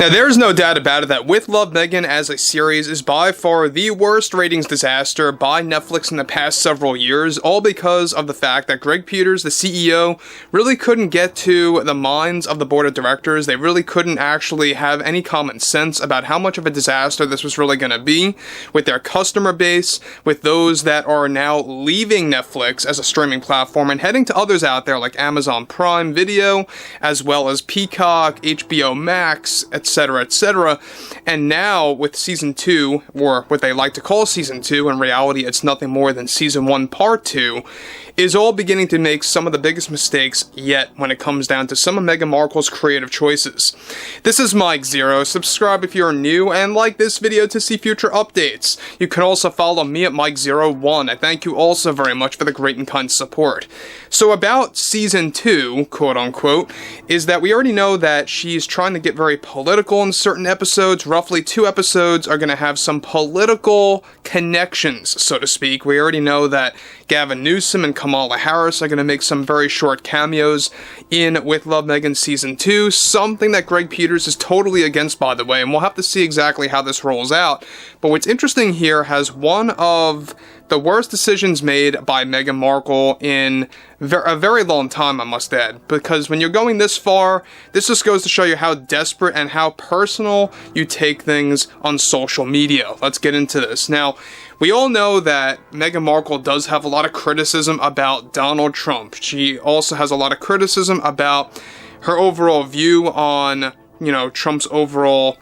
Now, there's no doubt about it that With Love, Meghan as a series is by far the worst ratings disaster by Netflix in the past several years, all because of the fact that Greg Peters, the CEO, really couldn't get to the minds of the board of directors. They really couldn't actually have any common sense about how much of a disaster this was really going to be with their customer base, with those that are now leaving Netflix as a streaming platform and heading to others out there like Amazon Prime Video, as well as Peacock, HBO Max, etc., etc. And now with season 2, or what they like to call season 2, in reality it's nothing more than season 1 part 2, is all beginning to make some of the biggest mistakes yet when it comes down to some of Meghan Markle's creative choices. This is Mike Zero. Subscribe if you're new and like this video to see future updates. You can also follow me at Mike01. I thank you also very much for the great and kind support. So about season 2, quote unquote, is that we already know that she's trying to get very political in certain episodes. Roughly 2 episodes are going to have some political connections, so to speak. We already know that Gavin Newsom and Kamala Harris are going to make some very short cameos in With Love, Meghan Season 2, something that Greg Peters is totally against, by the way, and we'll have to see exactly how this rolls out. But what's interesting here has one of the worst decisions made by Meghan Markle in a very long time, I must add, because when you're going this far, this just goes to show you how desperate and how personal you take things on social media. Let's get into this. Now, we all know that Meghan Markle does have a lot of criticism about Donald Trump. She also has a lot of criticism about her overall view on, Trump's overall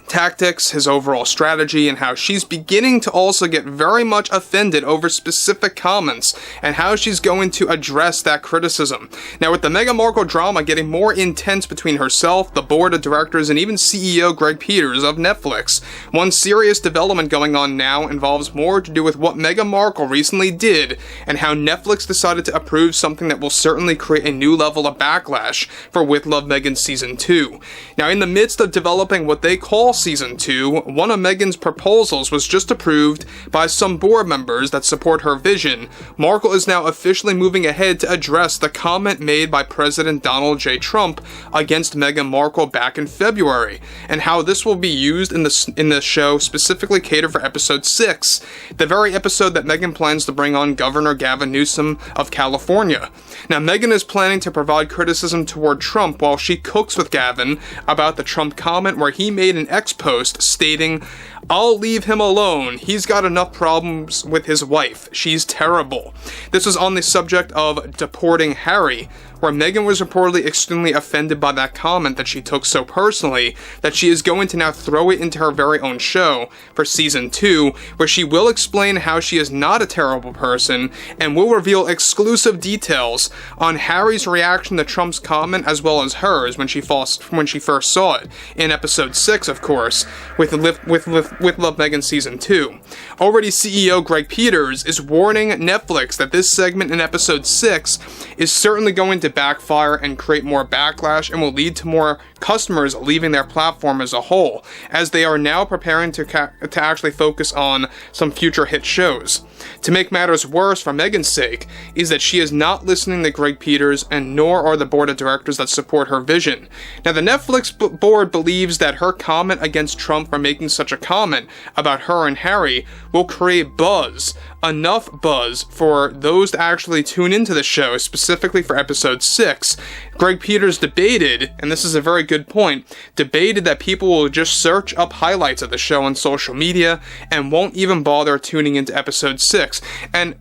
tactics, his overall strategy, and how she's beginning to also get very much offended over specific comments and how she's going to address that criticism. Now, with the Meghan Markle drama getting more intense between herself, the board of directors, and even CEO Greg Peters of Netflix, one serious development going on now involves more to do with what Meghan Markle recently did and how Netflix decided to approve something that will certainly create a new level of backlash for With Love, Meghan Season 2. Now, in the midst of developing what they call Season 2, one of Meghan's proposals was just approved by some board members that support her vision. Markle is now officially moving ahead to address the comment made by President Donald J. Trump against Meghan Markle back in February, and how this will be used in the show specifically catered for episode 6, the very episode that Meghan plans to bring on Governor Gavin Newsom of California. Now, Meghan is planning to provide criticism toward Trump while she cooks with Gavin about the Trump comment where he made an post stating, "I'll leave him alone. He's got enough problems with his wife. She's terrible." This was on the subject of deporting Harry, where Meghan was reportedly extremely offended by that comment that she took so personally that she is going to now throw it into her very own show for season 2, where she will explain how she is not a terrible person and will reveal exclusive details on Harry's reaction to Trump's comment as well as hers when she first saw it in episode 6, of course, with Love, Meghan Season 2. Already CEO Greg Peters is warning Netflix that this segment in episode 6 is certainly going to backfire and create more backlash and will lead to more customers leaving their platform as a whole, as they are now preparing to actually focus on some future hit shows. To make matters worse for Meghan's sake is that she is not listening to Greg Peters, and nor are the board of directors that support her vision. Now, the Netflix board believes that her comment against Trump for making such a comment about her and Harry will create buzz, enough buzz for those to actually tune into the show, specifically for episode 6. Greg Peters debated, and this is a very good point, debated that people will just search up highlights of the show on social media and won't even bother tuning into episode 6. And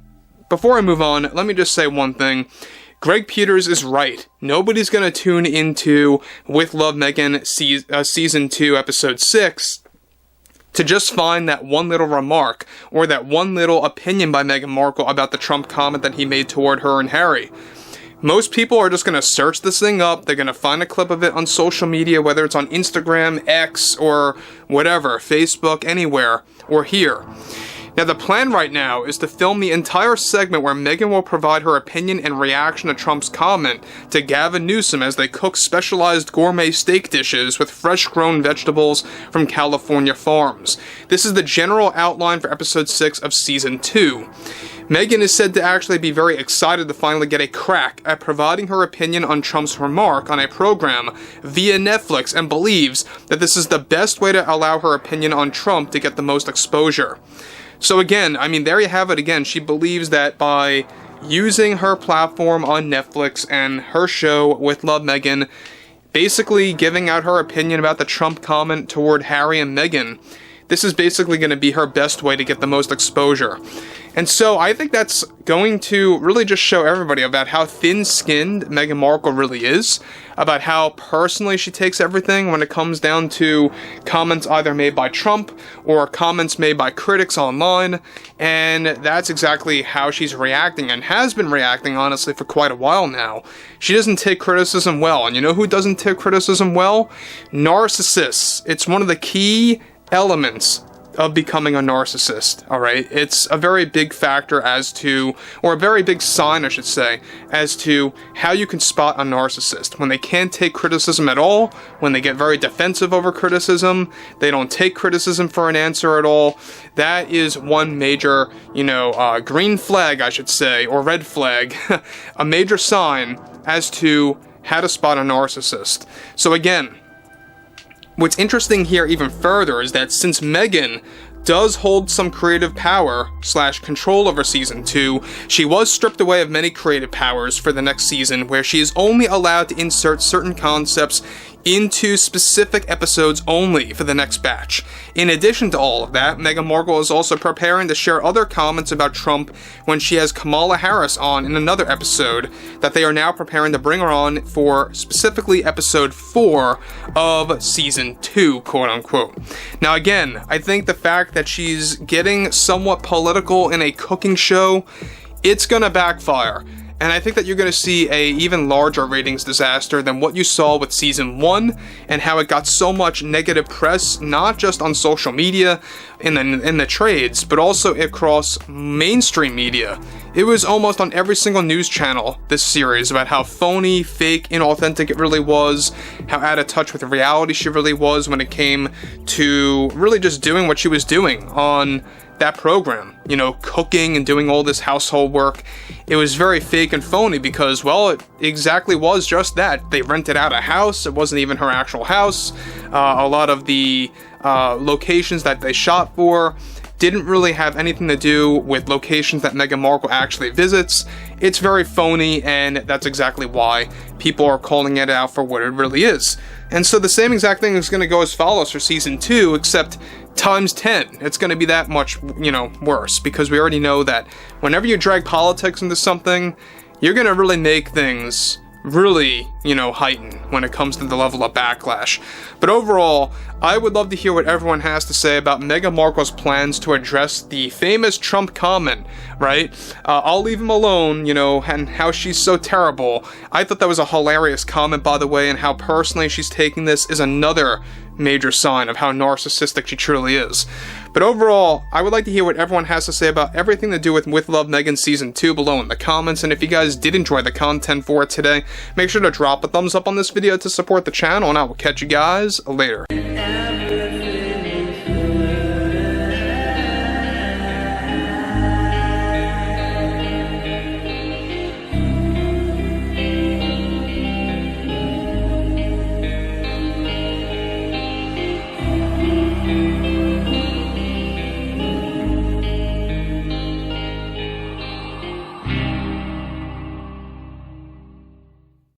before I move on, let me just say one thing. Greg Peters is right. Nobody's going to tune into With Love, Meghan Season 2, Episode 6 to just find that one little remark or that one little opinion by Meghan Markle about the Trump comment that he made toward her and Harry. Most people are just going to search this thing up, they're going to find a clip of it on social media, whether it's on Instagram, X, or whatever, Facebook, anywhere, or here. Now, the plan right now is to film the entire segment where Meghan will provide her opinion and reaction to Trump's comment to Gavin Newsom as they cook specialized gourmet steak dishes with fresh-grown vegetables from California farms. This is the general outline for episode 6 of season 2. Meghan is said to actually be very excited to finally get a crack at providing her opinion on Trump's remark on a program via Netflix, and believes that this is the best way to allow her opinion on Trump to get the most exposure. So again, I mean, there you have it again. She believes that by using her platform on Netflix and her show With Love Meghan, basically giving out her opinion about the Trump comment toward Harry and Meghan, this is basically going to be her best way to get the most exposure. And so I think that's going to really just show everybody about how thin-skinned Meghan Markle really is, about how personally she takes everything when it comes down to comments either made by Trump or comments made by critics online, and that's exactly how she's reacting, and has been reacting, honestly, for quite a while now. She doesn't take criticism well, and you know who doesn't take criticism well? Narcissists. It's one of the key elements of becoming a narcissist, alright? It's a very big factor as to, or a very big sign, I should say, as to how you can spot a narcissist. When they can't take criticism at all, when they get very defensive over criticism, they don't take criticism for an answer at all, that is one major, green flag, I should say, or red flag, a major sign as to how to spot a narcissist. So again, what's interesting here even further is that since Meghan does hold some creative power / control over season 2, she was stripped away of many creative powers for the next season, where she is only allowed to insert certain concepts into specific episodes only for the next batch. In addition to all of that, Meghan Markle is also preparing to share other comments about Trump when she has Kamala Harris on in another episode that they are now preparing to bring her on for specifically episode 4 of season 2, quote unquote. Now again, I think the fact that she's getting somewhat political in a cooking show, it's gonna backfire. And I think that you're going to see a even larger ratings disaster than what you saw with season 1, and how it got so much negative press, not just on social media, in the trades, but also across mainstream media. It was almost on every single news channel this series about how phony, fake, inauthentic it really was, how out of touch with reality she really was when it came to really just doing what she was doing on that program, cooking and doing all this household work. It was very fake and phony because, well, it exactly was just that. They rented out a house. It wasn't even her actual house. A lot of the locations that they shot for didn't really have anything to do with locations that Meghan Markle actually visits. It's very phony, and that's exactly why people are calling it out for what it really is. And so the same exact thing is going to go as follows for season 2, except times 10. It's going to be that much, worse, because we already know that whenever you drag politics into something, you're going to really make things really, heighten when it comes to the level of backlash. But overall, I would love to hear what everyone has to say about Meghan Markle's plans to address the famous Trump comment, right? I'll leave him alone, and how she's so terrible. I thought that was a hilarious comment, by the way, and how personally she's taking this is another major sign of how narcissistic she truly is. But overall, I would like to hear what everyone has to say about everything to do with Love Meghan Season 2 below in the comments, and if you guys did enjoy the content for it today, make sure to drop a thumbs up on this video to support the channel, and I will catch you guys later.